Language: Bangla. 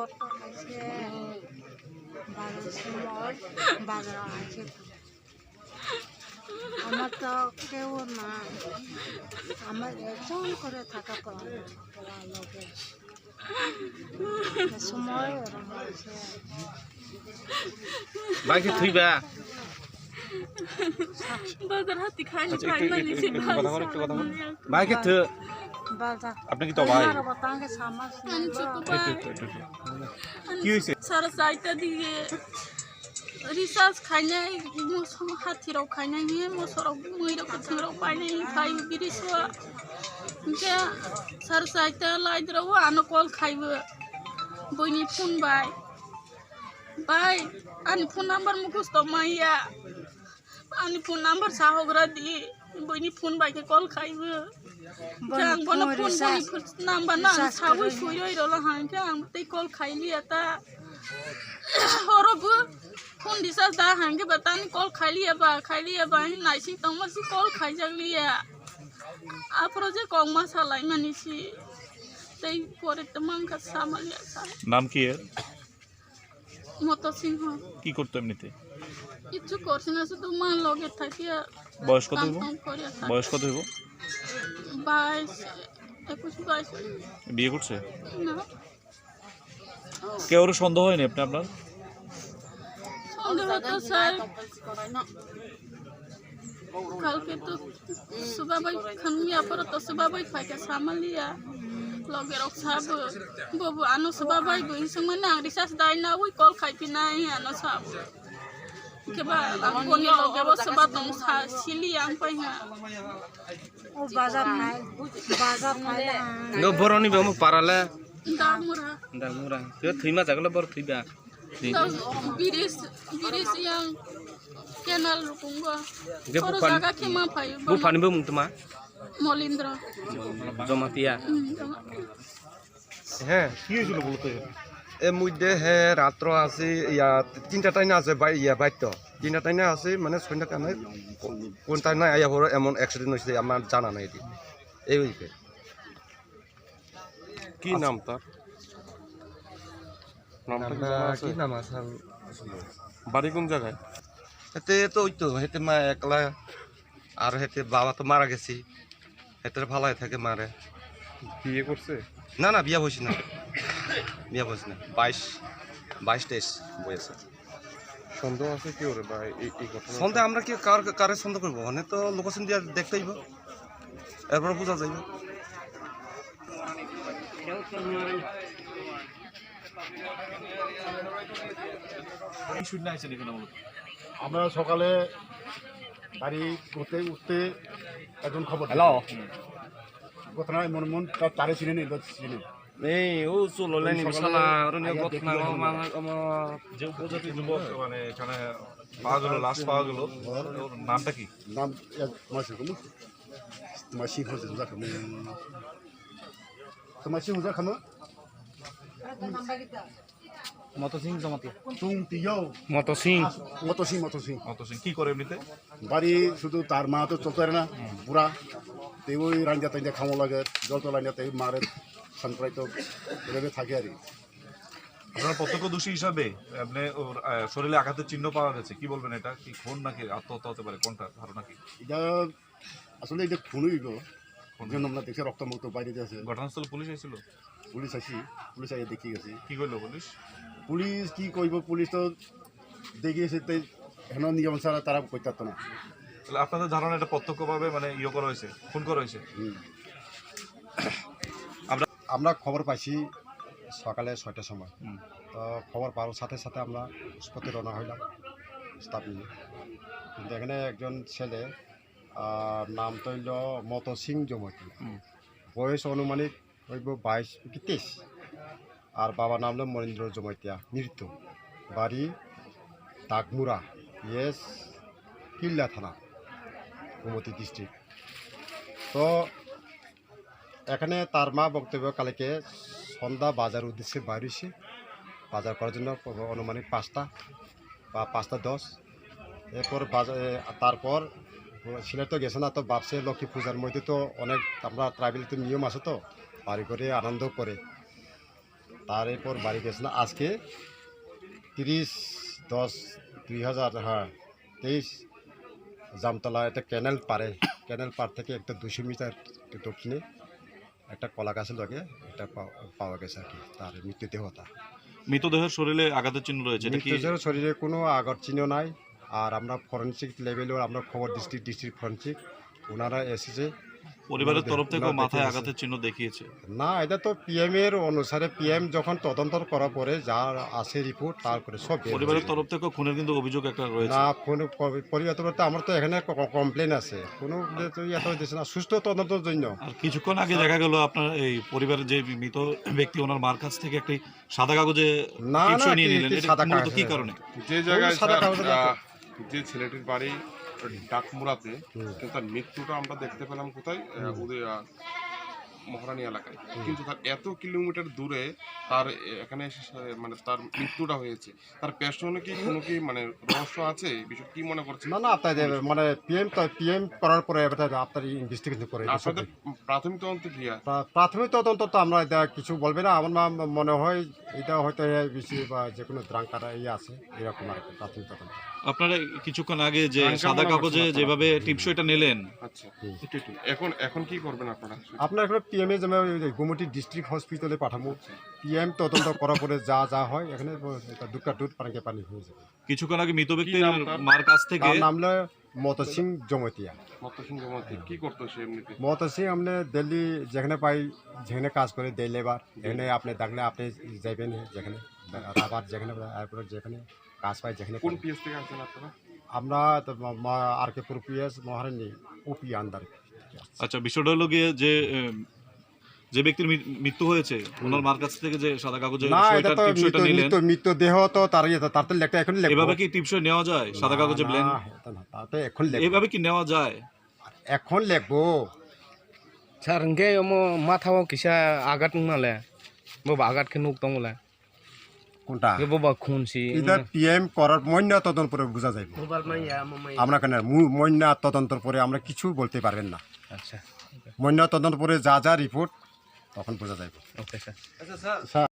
অটো আছে বাজার সময় বাজার আছে আমার তো কেউ না আমার একজন করে থাকা লোকের সময় ওরকম আছে বাইকে থুইবা বাজার হাতি খাইলে খাই মানে সে বাইকে থু বাজার আপনি কি তো ভাই बताएंगे समझ কি হইছে সারা সাইটা দিয়ে রিসার্চ খাইনাই মৌসুম হাতিরাव खायनाय नि मोसराव मैराव गोथांराव बायनाय खाय बिरिसवा ओमफ्राय सार साइटा लाइदराव आनो कल खायबो बयनि फन बाय आंनि फन नाम्बार मुखस्त माइया आंनि फन नाम्बार साहग्रा दि बयनि फन बायके कल खायबो आं बनो फन बयनि नाम्बार ना साबै सुइरै रला हांके आं तै कल खायलि आता हरबो फोन दिशा दा हांगे बतानी कॉल खाली है बा नाइसी तमसी कॉल खाई जगलिया आ प्रोजेक्ट कॉम मसाला मानिसी तै परे तमंग का सामलिया सा নাম কি এর মতো সিংহ কি করতে এমনিতে কিছু করছ না শুধু মান লগে থাকিয়া বয়স কত হইব বয়স কত হইব 22 21 বিয়ে করছে না কেউ সন্দেহ হয়নি আপনার तो सर कल के तो सुबह भाई खनमिया पर तो सुबह भाई खाई के सामान लिया लगे रख साब बबु आनो सुबह भाई गई समय ना रिसास दाई ना वही कल खाई पी ना ही आनो साब के बाद कोनी लगे वो सुबह तुम सिली आम पे हैं ओ बाजार खाए नो बरनी बेमु पाराले दामुरा के थुइमा जागले बर थुइबा बिरिस yang kenal rukunga oro jaga ke ma pai bu pani bu mutma molindra Jamatia হ্যাঁ কি হয়েছিল বলতো এর মধ্যে হ্যাঁ রাত্র আছে ইয়া তিনটা টাইনা আছে ইয়া বাইতো তিনটা টাইনা আছে মানে সন্ধ্যা কানে কোন টাইনা আইয়া বড় এমন অ্যাক্সিডেন্ট হয়েছে আমার জানা নাই এটি এই হইছে কি নাম তার কি নাম আছে বাড়ি কোন জায়গায় হেতে তো ওই তো হেতে মা একলা আর হেতে বাবা তো মারা গেছি হেতে ভালাই থাকে মারে বিয়ে করছে না না বিয়া হয়েছে না বিয়া হয়েছে না 22-23 বয়সে সন্দেহ আছে কি ওরে ভাই এই কথা সন্দেহ আমরা কি কারে সন্দেহ করবো মানে তো লোকেশন দিয়ে দেখতে হইব এরপর বোঝা যাইব আমরা সকালে বাড়ি করতে উঠতে একজন খবর হ্যালো ঘটনা মন মন তারে চিনে নেই চিনে এই ও চলো লাইনি বিশালা অরণ্য ঘটনা যে উপজাতি যুবক মানে এখানে পাওয়া গেল লাশ পাওয়া গেল ওর নামটা কি নাম মাসি কম মাসি হচ্ছে জাকাম তো মাসি হচ্ছে জাকাম মতো সিং জমাতিয়া তুম তিয়ো মতো সিং মতো সিং কি করে এমনিতে বাড়ি শুধু তার মা তো চলতে পারে না বুড়া তে ওই রান্না টাইনা খামো লাগে জল তো রান্না তাই মারে সানপ্রায় তো এভাবে থাকে আর আপনার প্রত্যক্ষদর্শী হিসাবে আপনি ওর শরীরে আঘাতের চিহ্ন পাওয়া গেছে কি বলবেন এটা কি খুন নাকি আত্মহত্যা হতে পারে কোনটা ধারণা কি এটা আসলে এটা খুনই গো জন্য আমরা দেখছি রক্তমুক্ত বাইরে আছে ঘটনাস্থলে পুলিশ এসেছিল পুলিশ আইয়া দেখি গেছি কি করলো পুলিশ পুলিশ কি কইব পুলিশ তো দেখিয়েছে তাই হেন নিয়ম ছাড়া তারা কইতে পারতো না তাহলে আপনাদের ধারণা এটা প্রত্যক্ষভাবে মানে ইয়ে করা হয়েছে খুন করা হয়েছে আমরা খবর পাইছি সকালে 6টার সময় তো খবর পাওয়ার সাথে সাথে আমরা হাসপাতালে রওনা হইলাম স্টাফ নিয়ে কিন্তু এখানে একজন ছেলে নাম তৈল মতো সিং জমতি বয়স অনুমানিক হইব 22-23 আর বাবার নাম হলো মনীন্দ্র জমাইতিয়া মৃত্যু বাড়ি দাগমুরা ইয়েস কিল্লা থানা গোমতী ডিস্ট্রিক্ট তো এখানে তার মা বক্তব্য কালকে সন্ধ্যা বাজার উদ্দেশ্যে বাইরেছে বাজার করার জন্য অনুমানিক 5টা বা 5:10 এরপর তারপর ছেলে তো গেছে না তো ভাবছে লক্ষ্মী পূজার মধ্যে তো অনেক আমরা ট্রাইবেল তো নিয়ম আছে তো বাড়ি করে আনন্দ করে তার এরপর বাড়ি গেছিল আজকে 30/10/2023 জামতলা একটা ক্যানেল পার থেকে একটা 200 মিটার দক্ষিণে একটা কলা গাছের লগে এটা পাওয়া গেছে আর কি, তার মৃতদেহটা। মৃতদেহের শরীরে আঘাতের চিহ্ন রয়েছে, এটা কি মৃতদেহের শরীরে কোনো আঘাত চিহ্ন নাই। আর আমরা ফরেনসিক লেভেলেও আমরা খবর ডিস্ট্রিক্ট ফরেনসিক ওনারা এসেছে। পরিবারের তরফ থেকেও মাথায় আঘাতের চিহ্ন দেখিয়েছে? না, এটা তো পিএম এর অনুসারে পিএম যখন তদন্ত করার পরে যার আছে রিপোর্ট তারপরে সব পরিবারের তরফ থেকেও খুনের কিন্তু অভিযোগ একটা রয়েছে। না, কোনো পরিবার তরফ থেকে আমার তো এখানে কমপ্লেন আছে, কোনো এত দিচ্ছে না সুস্থ তদন্তের জন্য। আর কিছুক্ষণ আগে দেখা গেল আপনার এই পরিবারের যে মৃত ব্যক্তি ওনার মার কাছ থেকে একটি সাদা কাগজে না টিপসই নিয়ে নিলেন, এটা সাদা মূলত কাগজ, কি কারণে? যে জায়গায় সাদা স্যার, কাগজের যে ছেলেটির বাড়ি ডাকমুড়াতে, কিন্তু তার মৃত্যুটা আমরা দেখতে পেলাম কোথায়, ওদের মহারানী এলাকায়। কিন্তু তার এত কিলোমিটার দূরে তার এখানে এসে মানে তার মৃত্যুটা হয়েছে, তার পেছনে কি কোনো কি মানে রহস্য আছে? এই বিষয় কি মনে করছেন? না আপনার মানে পিএম করার পরে আপনার ইনভেস্টিগেশন করে আপনাদের প্রাথমিক তদন্ত কি আছে? প্রাথমিক তদন্ত তো আমরা এটা কিছু বলবে না। আমার মনে হয় এটা হয়তো বেশি বা যে কোনো দ্রাঙ্কারা আছে এরকম আর কি প্রাথমিক তদন্ত। আপনারা কিছুক্ষণ আগে যে সাদা কাগজে যেভাবে টিপসইটা নিলেন, আচ্ছা, এখন কি করবেন আপনারা? আপনার এখানে পিএমএ যেমন গুমটি ডিস্ট্রিক্ট হসপিটালে পাঠাবো। পিএম তদন্ত করার পরে যা হয় এখানে দুধ পানি হয়ে যাবে। কিছুক্ষণ আগে মৃত ব্যক্তির মার কাছ থেকে তার নাম হলো মতো সিং জমতিয়া। কি করতো সে এমনিতে? মতো সিং আপনি দিল্লি যেখানে পাই, যেখানে কাজ করে দেয় লেবার, এখানে আপনি ডাকলে আপনি যাবেন, যেখানে রাবার যেখানে এরপরে যেখানে কাজ পাই, যেখানে কোন পিএস থেকে আসছেন আপনারা? আমরা আরকেপুর পিএস মহারানী ওপি আন্দার। আচ্ছা, বিষয়টা হলো গিয়ে যে ব্যক্তির মৃত্যু হয়েছে ওনার মার কাছ থেকে যে সাদা কাগজে না, এটা তো মৃতদেহ তো তার তো লেখা এখন এভাবে কি টিপসই নেওয়া যায়? সাদা কাগজে ব্ল্যাঙ্ক তাতে এখন এভাবে কি নেওয়া যায়? এখন লিখবো Sar engke mo mathaw kisa agat nale. Bo agat ke nuk tongla. কোনটা Ge bo ba khun si. এটা পিএম করার ময়না তদন্ত পরে বোঝা যাবে। আমরা কেন ময়না তদন্তর পরে আমরা কিছু বলতে পারবেন না। Acha. ময়না তদন্ত পরে যা রিপোর্ট তখন বোঝা যাবে। Okay sir. স্যার